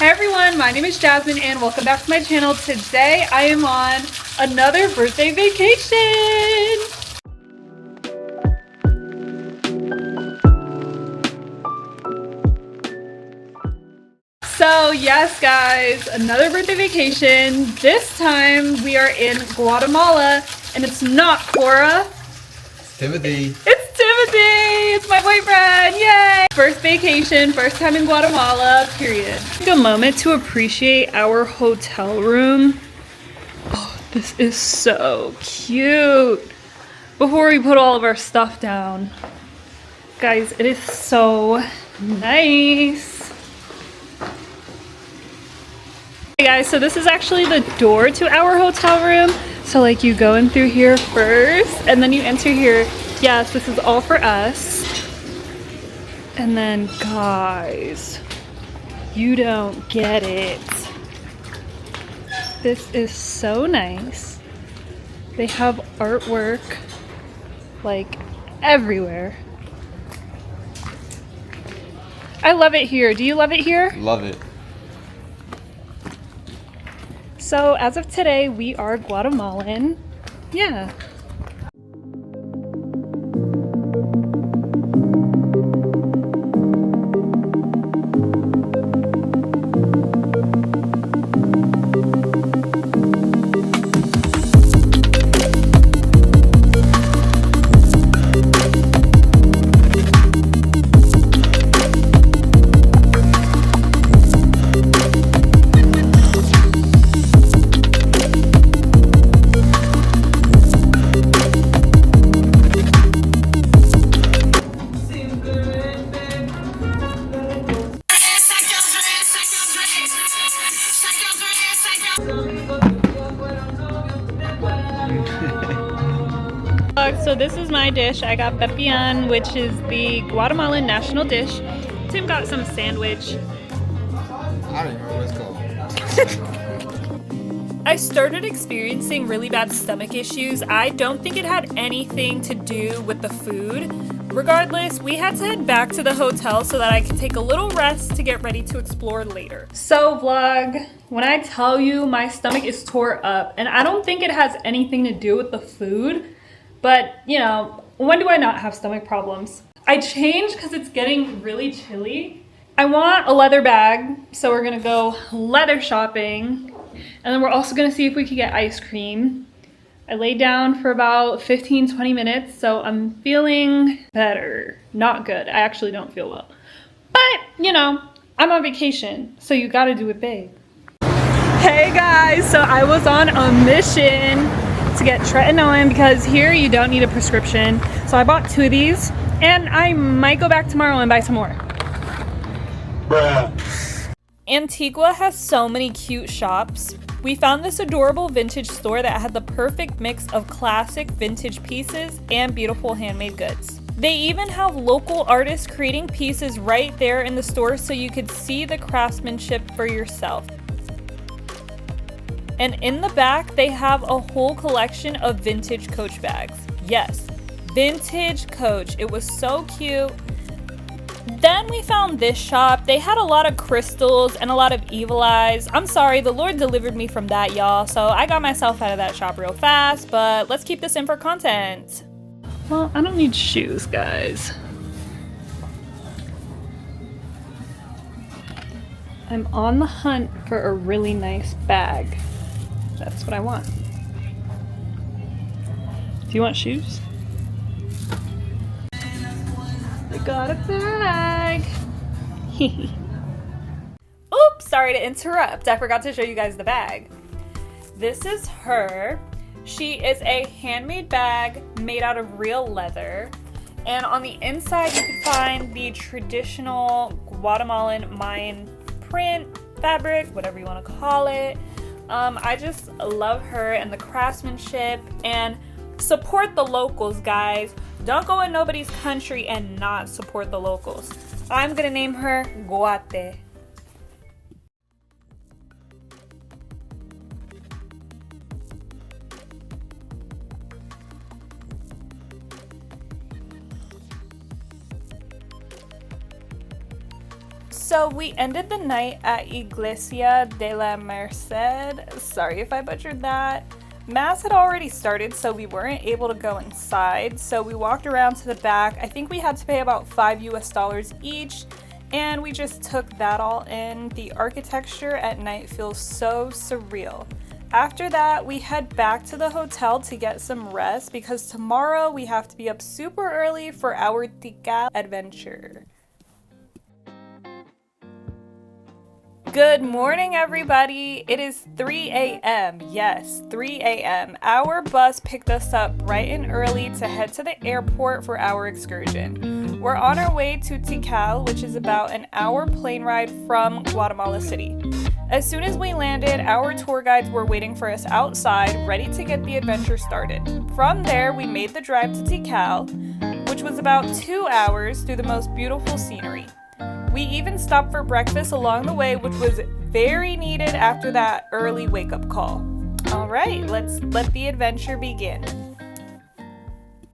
Hey everyone, my name is Jasmine and welcome back to my channel. Today I am on another birthday vacation. So yes guys, another birthday vacation. This time we are in Guatemala and it's not Cora. It's Timothy. It's Timothy! It's my boyfriend! Yay! First vacation, first time in Guatemala, period. Take a moment to appreciate our hotel room. Oh, this is so cute. Before we put all of our stuff down. Guys, it is so nice. Hey guys, so this is actually the door to our hotel room. So like you go in through here first and then you enter here. Yes, this is all for us. And then guys, you don't get it. This is so nice. They have artwork like everywhere. I love it here. Do you love it here? Love it. So as of today, we are Guatemalan. Yeah. So this is my dish. I got Pt.1, which is the Guatemalan national dish. Tim got some sandwich. I don't even know what it's called. I started experiencing really bad stomach issues. I don't think it had anything to do with the food. Regardless, we had to head back to the hotel so that I could take a little rest to get ready to explore later. So vlog, when I tell you my stomach is tore up, and I don't think it has anything to do with the food, but you know, when do I not have stomach problems? I changed because it's getting really chilly. I want a leather bag, so we're gonna go leather shopping. And then we're also gonna see if we can get ice cream. I laid down for about 15-20 minutes, so I'm feeling better. Not good, I actually don't feel well. But, you know, I'm on vacation, so you gotta do it big. Hey guys, so I was on a mission to get tretinoin because here you don't need a prescription. So I bought 2 of these and I might go back tomorrow and buy some more. Bruh. Antigua has so many cute shops. We found this adorable vintage store that had the perfect mix of classic vintage pieces and beautiful handmade goods. They even have local artists creating pieces right there in the store so you could see the craftsmanship for yourself. And in the back, they have a whole collection of vintage Coach bags. Yes, vintage Coach. It was so cute. Then we found this shop. They had a lot of crystals and a lot of evil eyes. I'm sorry, the Lord delivered me from that, y'all. So I got myself out of that shop real fast, but let's keep this in for content. Well, I don't need shoes, guys. I'm on the hunt for a really nice bag. That's what I want. Do you want shoes? I got a bag. Oops, sorry to interrupt. I forgot to show you guys the bag. This is her. She is a handmade bag made out of real leather. And on the inside, you can find the traditional Guatemalan Mayan print, fabric, whatever you want to call it. I just love her and the craftsmanship, and support the locals, guys. Don't go in nobody's country and not support the locals. I'm gonna name her Guateeee. So we ended the night at Iglesia de la Merced. Sorry if I butchered that. Mass had already started, so we weren't able to go inside. So we walked around to the back. I think we had to pay about $5 each, and we just took that all in. The architecture at night feels so surreal. After that, we head back to the hotel to get some rest because tomorrow we have to be up super early for our Tikal adventure. Good morning, everybody. It is 3 a.m. Yes, 3 a.m. Our bus picked us up bright and early to head to the airport for our excursion. We're on our way to Tikal, which is about an hour plane ride from Guatemala City. As soon as we landed, our tour guides were waiting for us outside, ready to get the adventure started. From there, we made the drive to Tikal, which was about 2 hours through the most beautiful scenery. We even stopped for breakfast along the way, which was very needed after that early wake-up call. All right, let's let the adventure begin.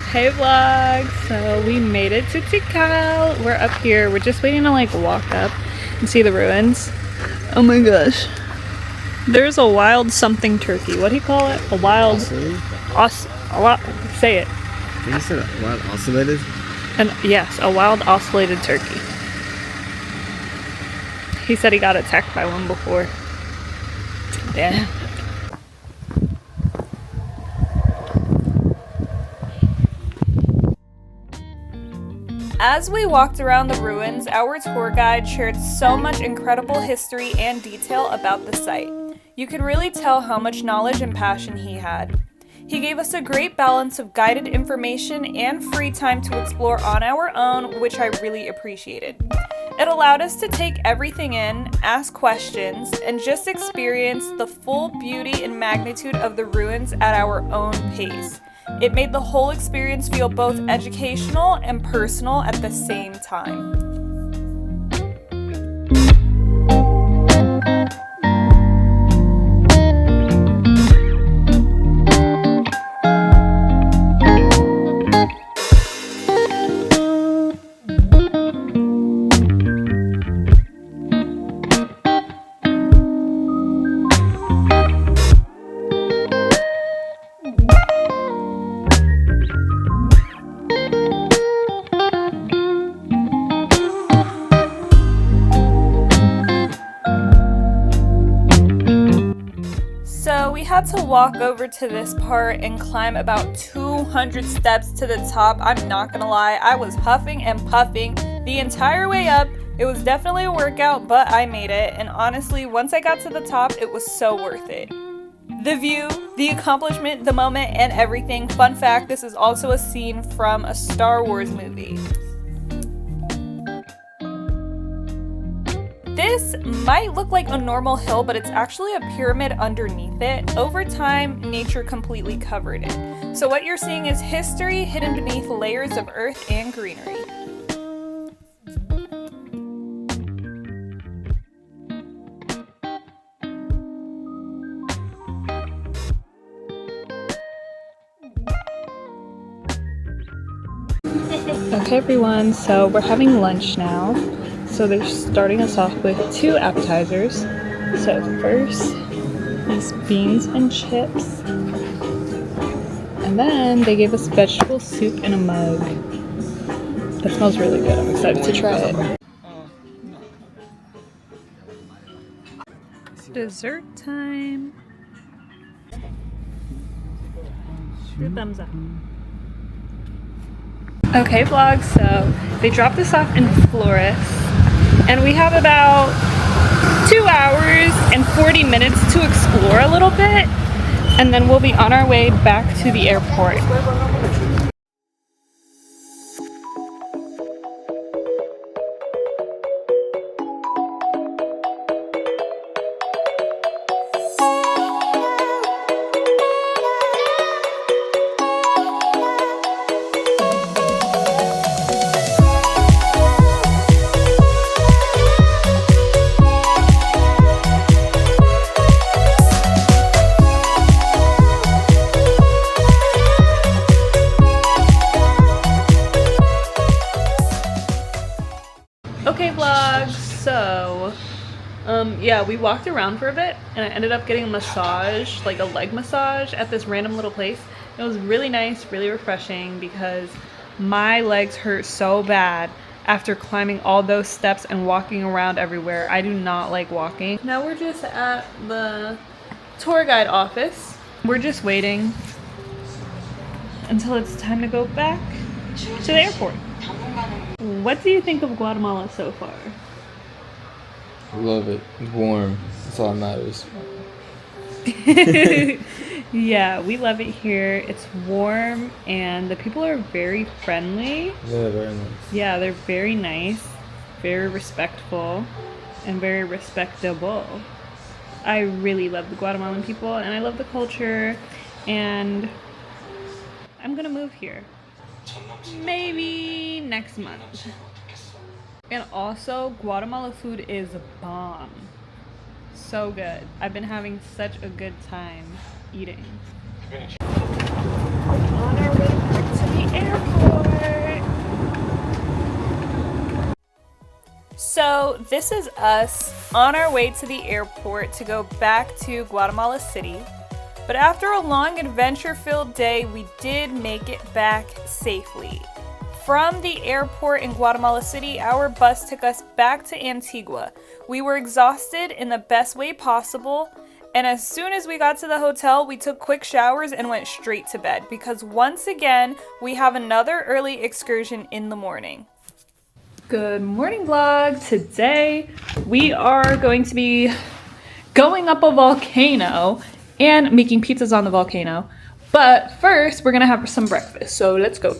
Hey vlog! So we made it to Tikal. We're up here. We're just waiting to walk up and see the ruins. Oh my gosh. There's a wild something turkey. What do you call it? A wild... Say it. You said a wild oscillated? Yes, a wild oscillated turkey. He said he got attacked by one before. Damn. As we walked around the ruins, our tour guide shared so much incredible history and detail about the site. You could really tell how much knowledge and passion he had. He gave us a great balance of guided information and free time to explore on our own, which I really appreciated. It allowed us to take everything in, ask questions, and just experience the full beauty and magnitude of the ruins at our own pace. It made the whole experience feel both educational and personal at the same time. So we had to walk over to this part and climb about 200 steps to the top. I'm not gonna lie, I was huffing and puffing the entire way up. It was definitely a workout, but I made it. And honestly, once I got to the top, it was so worth it. The view, the accomplishment, the moment, and everything. Fun fact, this is also a scene from a Star Wars movie. This might look like a normal hill, but it's actually a pyramid underneath it. Over time, nature completely covered it. So what you're seeing is history hidden beneath layers of earth and greenery. Okay everyone, so we're having lunch now. So they're starting us off with 2 appetizers. So first, these beans and chips. And then they gave us vegetable soup in a mug. That smells really good. I'm excited to try it. Dessert time. Your thumbs up. Okay vlog, so they dropped us off in Flores. And we have about 2 hours and 40 minutes to explore a little bit, and then we'll be on our way back to the airport. yeah, we walked around for a bit and I ended up getting a massage, like a leg massage at this random little place. It was really nice, really refreshing because my legs hurt so bad after climbing all those steps and walking around everywhere. I do not like walking. Now we're just at the tour guide office. We're just waiting until it's time to go back to the airport. What do you think of Guatemala so far? Love it. It's warm. That's all that matters. Yeah, we love it here. It's warm and the people are very friendly. Yeah, very nice. Yeah, they're very nice, very respectful, and very respectable. I really love the Guatemalan people and I love the culture, and I'm gonna move here. Maybe next month. And also, Guatemala food is bomb. So good. I've been having such a good time eating. On our way back to the airport. So this is us on our way to the airport to go back to Guatemala City. But after a long adventure-filled day, we did make it back safely. From the airport in Guatemala City, our bus took us back to Antigua. We were exhausted in the best way possible, and as soon as we got to the hotel, we took quick showers and went straight to bed because once again, we have another early excursion in the morning. Good morning vlog. Today, we are going to be going up a volcano and making pizzas on the volcano. But first, we're gonna have some breakfast, so let's go.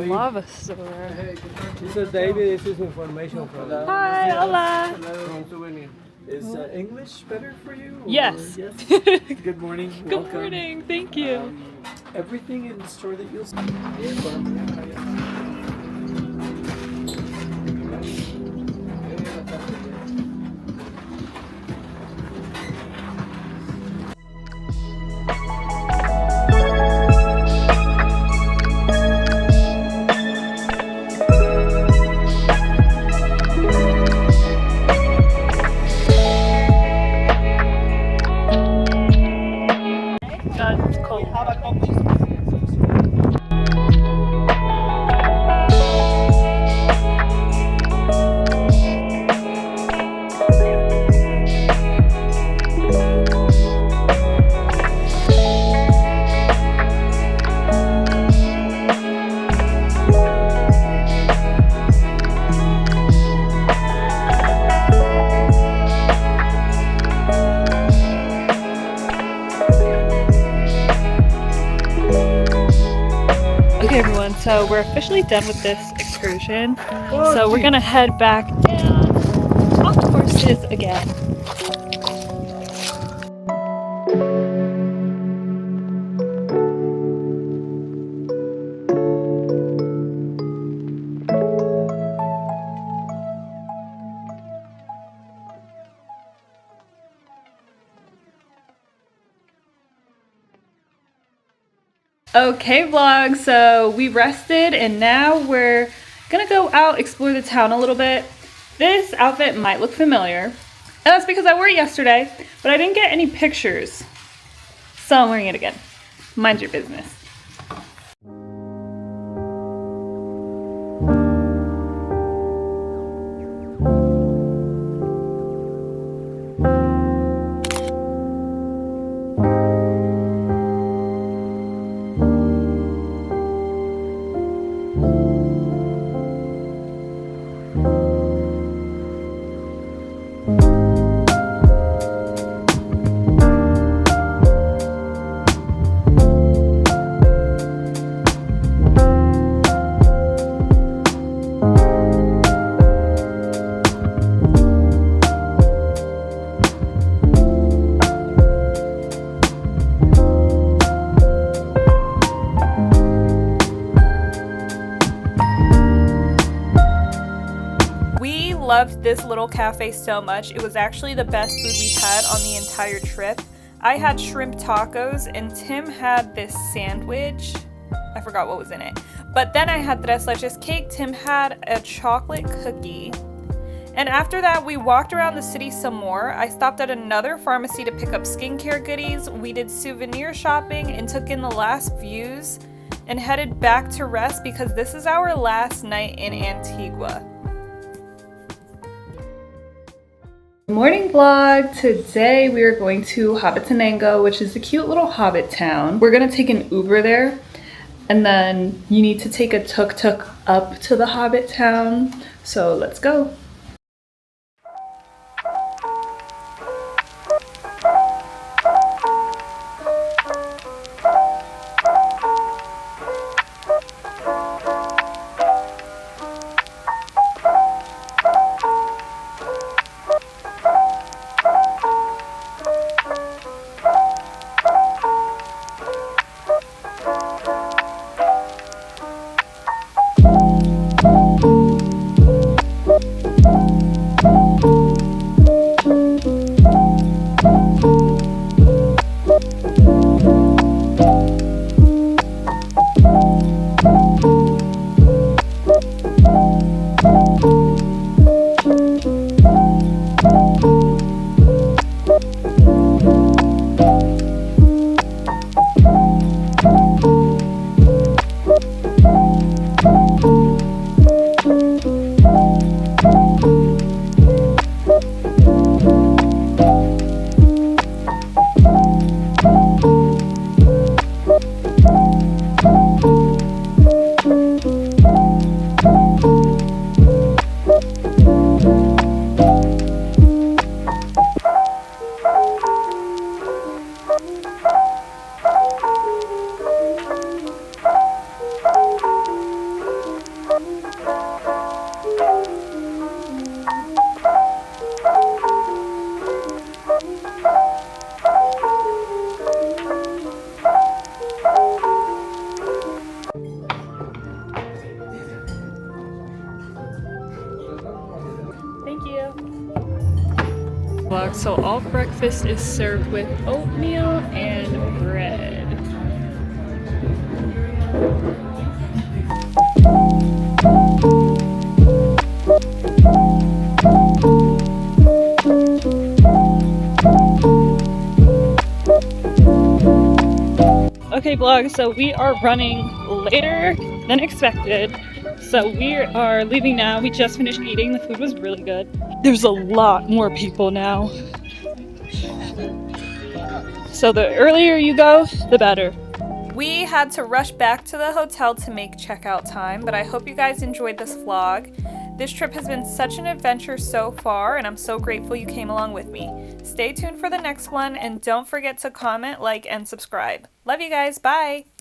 Lava store. This is David. This is information from that. Hi, hola. Is English better for you? Yes. Yes. Good morning. Good Welcome. morning. Thank you. Everything in the store that you'll see. Okay everyone, so we're officially done with this excursion. So we're gonna head back down off the horses again. Okay vlog, so we rested and now we're gonna go out explore the town a little bit. This outfit might look familiar, and that's because I wore it yesterday, but I didn't get any pictures. So I'm wearing it again. Mind your business. Loved this little cafe so much. It was actually the best food we had on the entire trip. I had shrimp tacos and Tim had this sandwich. I forgot what was in it. But then I had tres leches cake. Tim had a chocolate cookie. And after that, we walked around the city some more. I stopped at another pharmacy to pick up skincare goodies. We did souvenir shopping and took in the last views and headed back to rest because this is our last night in Antigua. Morning vlog. Today we are going to HOBBITENANGO, which is a cute little hobbit town. We're gonna take an Uber there, and then you need to take a tuk-tuk up to the hobbit town. So let's go. So all breakfast is served with oatmeal and bread. Okay vlog, so we are running later than expected. So we are leaving now. We just finished eating. The food was really good. There's a lot more people now. So the earlier you go, the better. We had to rush back to the hotel to make checkout time, but I hope you guys enjoyed this vlog. This trip has been such an adventure so far, and I'm so grateful you came along with me. Stay tuned for the next one, and don't forget to comment, like, and subscribe. Love you guys. Bye!